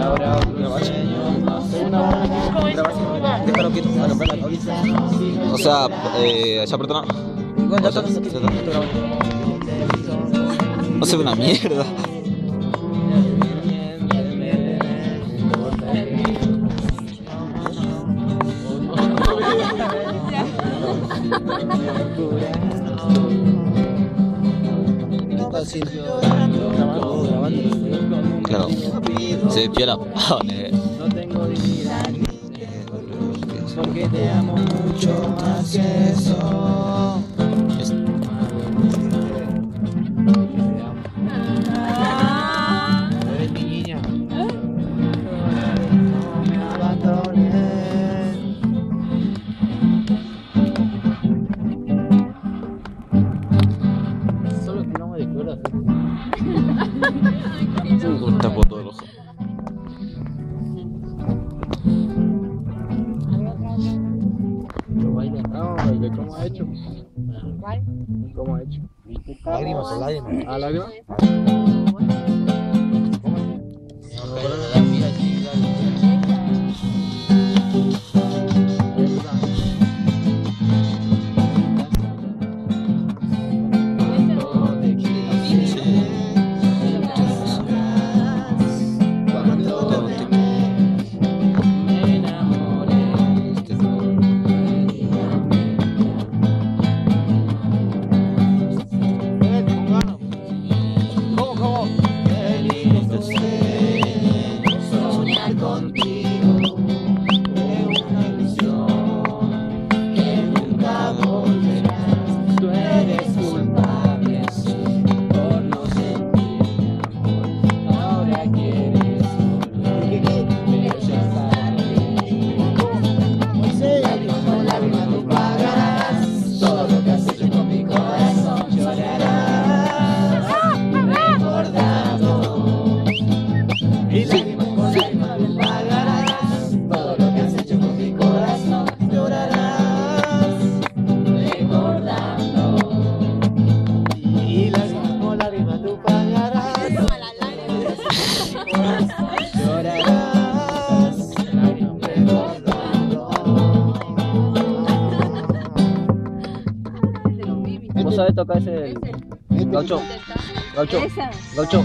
habrá otro sueño. Déjalo quieto, a comprar la O sea, ya perdona. Bueno, ya está. No se ve una mierda. Claro, se ve piola. No tengo dignidad porque te amo mucho más que eso. Eres mi niña. No me abandones. Solo tiramos de cuerda. Un tapo todo el ojo. ¿Cómo ha hecho? ¿Cuál? ¿Cómo ha hecho? Lágrimas o lágrimas. ¿A lágrimas? ¿Vos sabés tocar ese gaucho? Gaucho. Esa. Gaucho.